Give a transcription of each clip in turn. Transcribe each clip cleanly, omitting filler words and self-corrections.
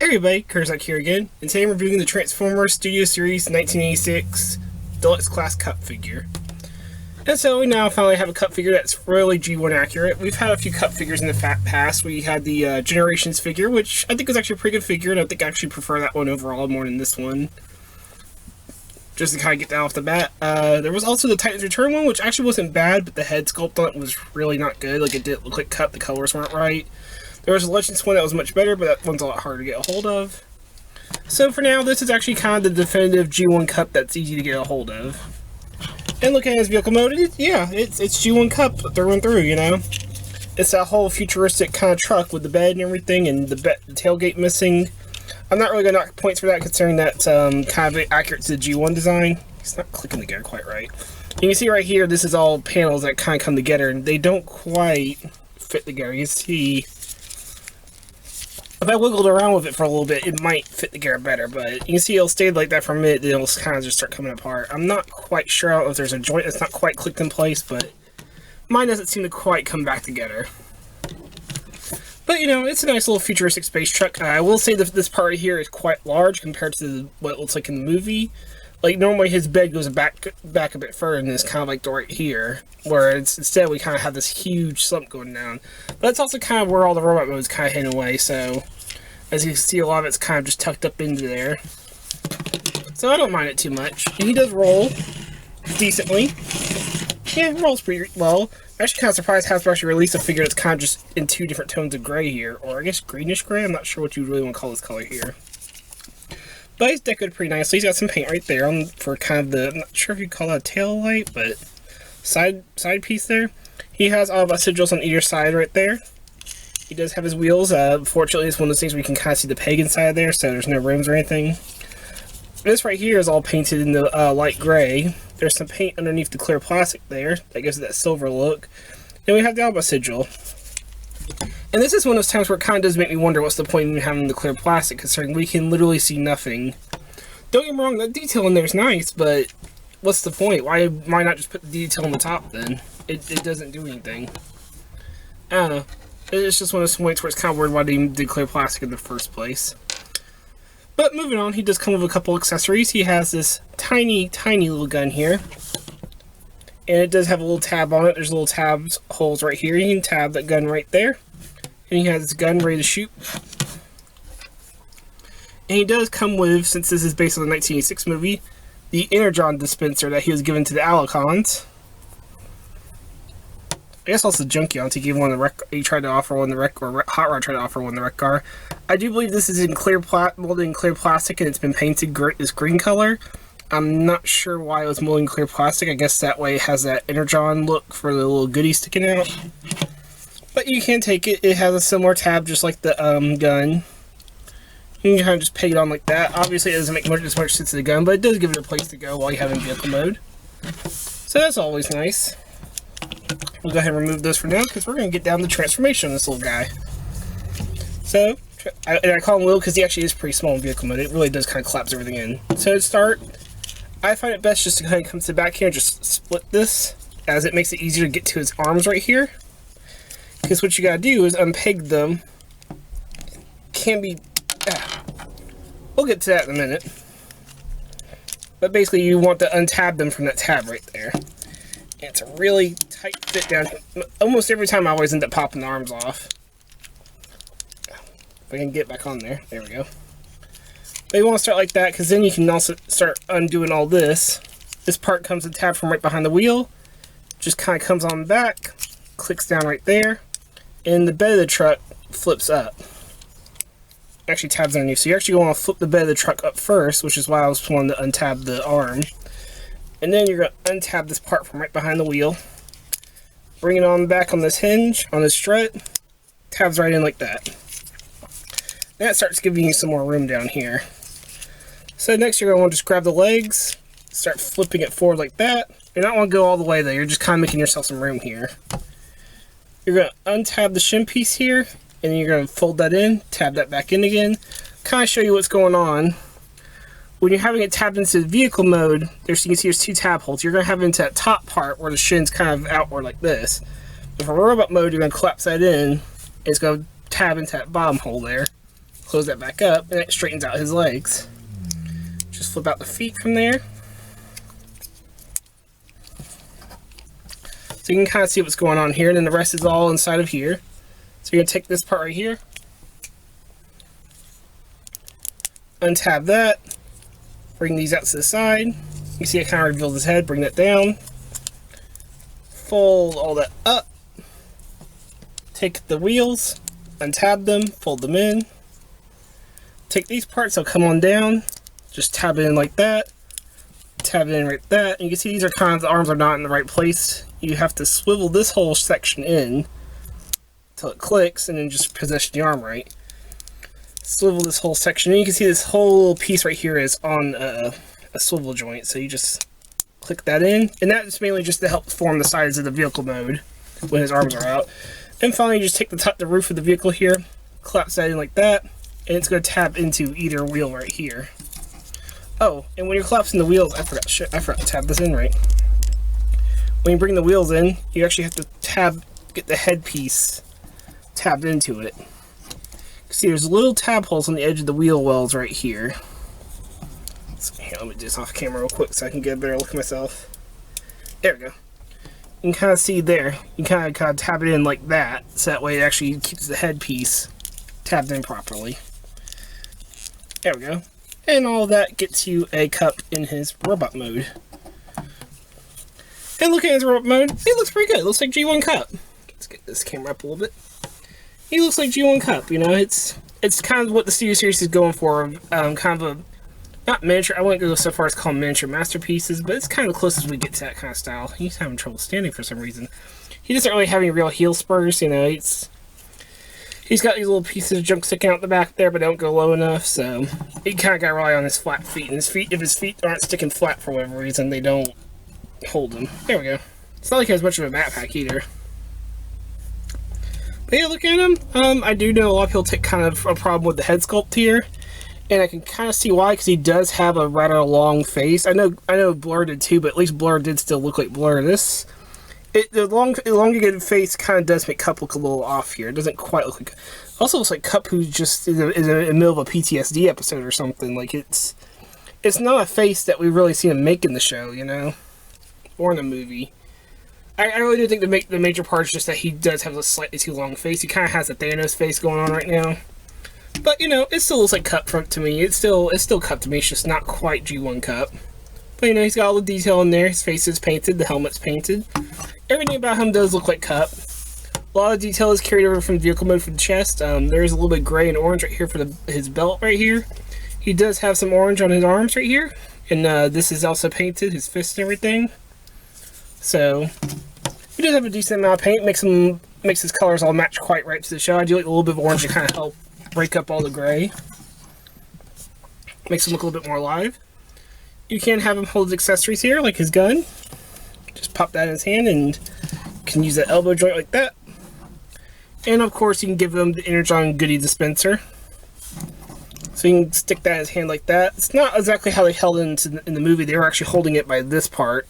Hey everybody, Kerzac here again, and today I'm reviewing the Transformers Studio Series 1986 Deluxe Class Cup figure. And so we now finally have a cup figure that's really G1 accurate. We've had a few cup figures in the past. We had the Generations figure, which I think was actually a pretty good figure, and I think I actually prefer that one overall more than this one. Just to kind of get that off the bat. There was also the Titans Return one, which actually wasn't bad, but the head sculpt on it was really not good. Like, it didn't look like cut, the colors weren't right. There was a Legends one that was much better, but that one's a lot harder to get a hold of. So for now, this is actually kind of the definitive G1 Cup that's easy to get a hold of. And looking at his vehicle mode, it's G1 Cup through and through, you know? It's that whole futuristic kind of truck with the bed and everything, and the tailgate missing. I'm not really going to knock points for that, considering that's kind of accurate to the G1 design. It's not clicking together quite right. You can see right here, this is all panels that kind of come together, and they don't quite fit together. You can see, if I wiggled around with it for a little bit, it might fit together better, but you can see it'll stay like that for a minute, then it'll kind of just start coming apart. I'm not quite sure, I don't know if there's a joint that's not quite clicked in place, but mine doesn't seem to quite come back together. But, you know, it's a nice little futuristic space truck. I will say that this part here is quite large compared to what it looks like in the movie. Like, normally his bed goes back a bit further, and it's kind of like right here, where instead we kind of have this huge slump going down. But that's also kind of where all the robot mode is kind of hidden away, so as you can see, a lot of it's kind of just tucked up into there. So I don't mind it too much. And he does roll decently. Yeah, it rolls pretty well. I'm actually kind of surprised Hasbro actually released a figure that's kind of just in two different tones of gray here, or I guess greenish gray. I'm not sure what you really want to call this color here. But he's decorated pretty nicely. He's got some paint right there for kind of the, I'm not sure if you'd call that a tail light, but side piece there. He has all of our sigils on either side right there. He does have his wheels. Fortunately, it's one of those things where you can kind of see the peg inside there, so there's no rims or anything. This right here is all painted in the light gray. There's some paint underneath the clear plastic there that gives it that silver look. And we have the Alba sigil. And this is one of those times where it kind of does make me wonder what's the point in having the clear plastic, considering we can literally see nothing. Don't get me wrong, the detail in there is nice, but what's the point? Why not just put the detail on the top then? It doesn't do anything. I don't know. It's just one of those points where it's kind of weird why they even did clear plastic in the first place. But moving on, he does come with a couple accessories. He has this tiny little gun here. And it does have a little tab on it. There's little tabs, holes right here. You can tab that gun right there. And he has his gun ready to shoot. And he does come with, since this is based on the 1986 movie, the Energon dispenser that he was given to the Alicons. I guess also Junkions. He gave one the he tried to offer one the wreck, or Hot Rod tried to offer one the wreck car. I do believe this is in molded in clear plastic, and it's been painted this green color. I'm not sure why it was molded in clear plastic. I guess that way it has that Energon look for the little goodie sticking out. But you can take it. It has a similar tab just like the gun. You can kind of just peg it on like that. Obviously, it doesn't make as much sense to the gun, but it does give it a place to go while you have it in vehicle mode. So that's always nice. We'll go ahead and remove those for now, because we're going to get down to the transformation of this little guy. So, I call him little because he actually is pretty small in vehicle mode. It really does kind of collapse everything in. So to start, I find it best just to kind of come to the back here and just split this, as it makes it easier to get to his arms right here. Because what you got to do is unpeg them. We'll get to that in a minute. But basically you want to untab them from that tab right there. And it's a really tight fit down. Almost every time I always end up popping the arms off. If I can get back on there. There we go. But you want to start like that, because then you can also start undoing all this. This part comes in tab from right behind the wheel. Just kind of comes on the back. Clicks down right there. And the bed of the truck flips up. Actually tabs underneath. So you actually want to flip the bed of the truck up first, which is why I was wanting to untab the arm. And then you're going to untab this part from right behind the wheel. Bring it on back on this hinge, on this strut. Tabs right in like that. That starts giving you some more room down here. So next you're going to want to just grab the legs, start flipping it forward like that. You're not want to go all the way though, you're just kind of making yourself some room here. You're going to untab the shim piece here, and then you're going to fold that in, tab that back in again. Kind of show you what's going on. When you're having it tabbed into the vehicle mode, you can see there's two tab holes. You're going to have it into that top part where the shin's kind of outward like this. But for robot mode, you're going to collapse that in. It's going to tab into that bottom hole there. Close that back up, and it straightens out his legs. Just flip out the feet from there. So you can kind of see what's going on here, and then the rest is all inside of here. So you're going to take this part right here, untab that, bring these out to the side. You see it kind of reveals his head, bring that down, fold all that up, take the wheels, untab them, fold them in, take these parts, they'll come on down, just tab it in like that, tab it in right that, and you can see these are kind of, the arms are not in the right place. You have to swivel this whole section in until it clicks, and then just position the arm right. Swivel this whole section, and you can see this whole piece right here is on a swivel joint, so you just click that in, and that's mainly just to help form the sides of the vehicle mode when his arms are out. And finally, you just take the roof of the vehicle here, collapse that in like that, and it's going to tab into either wheel right here. Oh, and when you're collapsing the wheels, I forgot to tab this in right. When you bring the wheels in, you actually have to get the headpiece tabbed into it. See, there's little tab holes on the edge of the wheel wells right here. Here, let me do this off camera real quick so I can get a better look at myself. There we go. You can kind of see there. You can kind of tab it in like that, so that way it actually keeps the headpiece tabbed in properly. There we go. And all that gets you a cup in his robot mode. And looking at his robot mode, it looks pretty good. It looks like G1 Cup. Let's get this camera up a little bit. He looks like G1 Cup, you know. It's kind of what the Studio Series is going for. Kind of a, not miniature, I wouldn't go so far as to call them miniature masterpieces, but it's kind of the closest we get to that kind of style. He's having trouble standing for some reason. He doesn't really have any real heel spurs, you know. He's got these little pieces of junk sticking out the back there, but they don't go low enough, so he kind of got to rely on his flat feet. And if his feet aren't sticking flat for whatever reason, they don't hold him. There we go. It's not like he has much of a backpack either. But yeah, look at him. I do know a lot of people take kind of a problem with the head sculpt here, and I can kind of see why, because he does have a rather long face. I know Blur did too, but at least Blur did still look like Blur. The elongated face kind of does make Cup look a little off here. It doesn't quite look like. Also looks like Cup who's just in the middle of a PTSD episode or something. Like it's not a face that we really see him make in the show, you know, or in the movie. I really do think the major part is just that he does have a slightly too long face. He kind of has a Thanos face going on right now. But, you know, it still looks like Cup to me. It's still Cup to me. It's just not quite G1 Cup. But, you know, he's got all the detail in there. His face is painted. The helmet's painted. Everything about him does look like Cup. A lot of detail is carried over from vehicle mode for the chest. There's a little bit of gray and orange right here for his belt right here. He does have some orange on his arms right here. And this is also painted, his fist and everything. So, he does have a decent amount of paint. Makes his colors all match quite right to the show. I do like a little bit of orange to kind of help break up all the gray. Makes him look a little bit more alive. You can have him hold his accessories here, like his gun. Just pop that in his hand and can use that elbow joint like that. And of course, you can give him the Energon goodie dispenser. So you can stick that in his hand like that. It's not exactly how they held it in the movie. They were actually holding it by this part.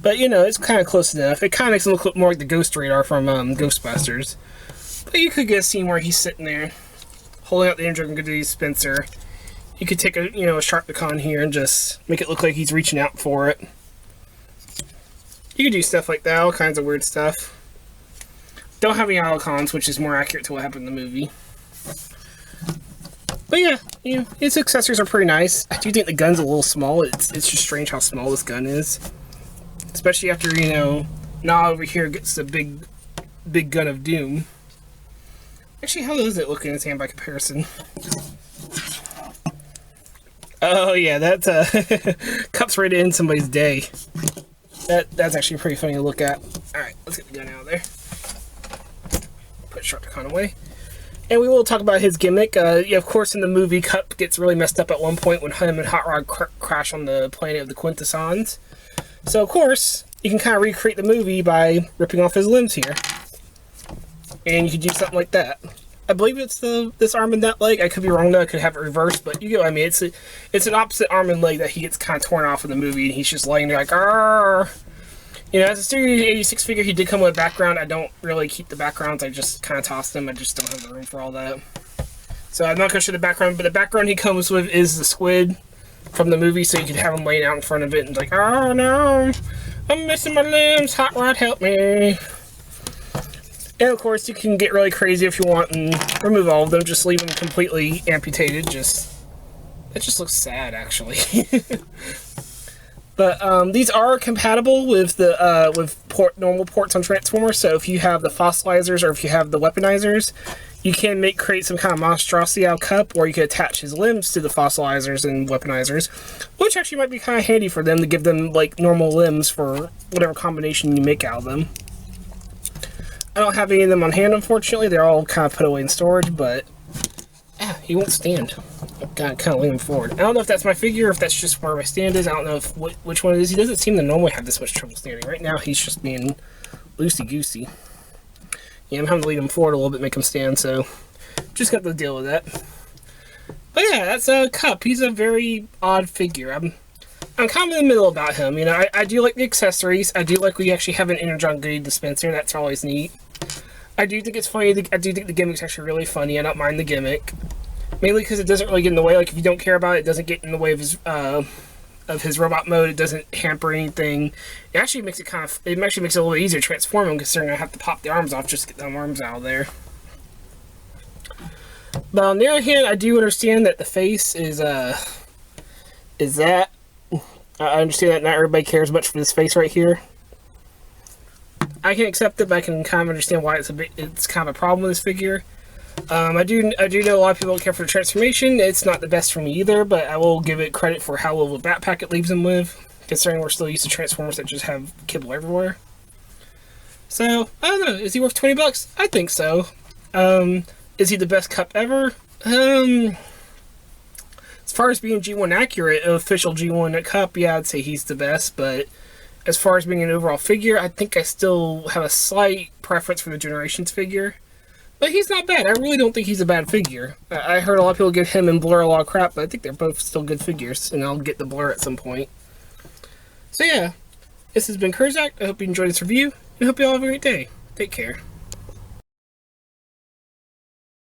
But, you know, it's kind of close enough. It kind of makes him look more like the Ghost Radar from Ghostbusters. But you could get a scene where he's sitting there, holding out the Energon goodie dispenser. You could take a Sharpticon here and just make it look like he's reaching out for it. You could do stuff like that, all kinds of weird stuff. Don't have any icons, which is more accurate to what happened in the movie. But yeah, you know, his accessories are pretty nice. I do think the gun's a little small. It's just strange how small this gun is. Especially after, you know, Na over here gets the big gun of doom. Actually, how does it look in his hand by comparison? Oh yeah, that's Cup's ready to end somebody's day. That's actually pretty funny to look at. Alright, let's get the gun out of there. Put Sharpticon away. And we will talk about his gimmick. Yeah, of course, in the movie, Cup gets really messed up at one point when him and Hot Rod crash on the planet of the Quintessons. So, of course, you can kind of recreate the movie by ripping off his limbs here. And you could do something like that. I believe it's this arm and that leg. I could be wrong though. I could have it reversed, but you get what I mean. It's an opposite arm and leg that he gets kind of torn off in the movie, and he's just laying there like, arr. You know, as a Studio 86 figure, he did come with a background. I don't really keep the backgrounds. I just kind of toss them. I just don't have the room for all that. So I'm not going to show the background, but the background he comes with is the squid from the movie, so you can have him laying out in front of it and like, oh no, I'm missing my limbs, Hot Rod, help me. And of course, you can get really crazy if you want and remove all of them, just leave them completely amputated. That just looks sad, actually. But these are compatible with the normal ports on Transformers. So if you have the fossilizers or if you have the weaponizers, you can create some kind of monstrosity out of Cup, or you can attach his limbs to the fossilizers and weaponizers, which actually might be kind of handy for them to give them like normal limbs for whatever combination you make out of them. I don't have any of them on hand, unfortunately. They're all kind of put away in storage, but he won't stand. I've got to kind of lean him forward. I don't know if that's my figure or if that's just where my stand is. I don't know which one it is. He doesn't seem to normally have this much trouble standing. Right now, he's just being loosey-goosey. Yeah, I'm having to lead him forward a little bit, make him stand, so just got to deal with that. But yeah, that's Cup. He's a very odd figure. I'm kind of in the middle about him. You know, I do like the accessories. I do like we actually have an Energon Goodie dispenser. That's always neat. I do think it's funny. I do think the gimmick's actually really funny. I don't mind the gimmick. Mainly because it doesn't really get in the way. Like, if you don't care about it, it doesn't get in the way of his robot mode. It doesn't hamper anything. It actually makes it a little easier to transform him, considering I have to pop the arms off just to get the arms out of there. But on the other hand, I do understand that the face is that. I understand that not everybody cares much for this face right here. I can accept it, but I can kind of understand why it's kind of a problem with this figure. I do know a lot of people don't care for the transformation. It's not the best for me either, but I will give it credit for how little backpack it leaves him with, considering we're still used to Transformers that just have kibble everywhere. So, I don't know. Is he worth 20 bucks? I think so. Is he the best Cup ever? As far as being G1 accurate, an official G1 Cup, yeah, I'd say he's the best, but as far as being an overall figure, I think I still have a slight preference for the Generations figure. But he's not bad. I really don't think he's a bad figure. I heard a lot of people give him and Blur a lot of crap, but I think they're both still good figures, and I'll get the Blur at some point. So yeah, this has been Kerzac. I hope you enjoyed this review, and I hope you all have a great day. Take care.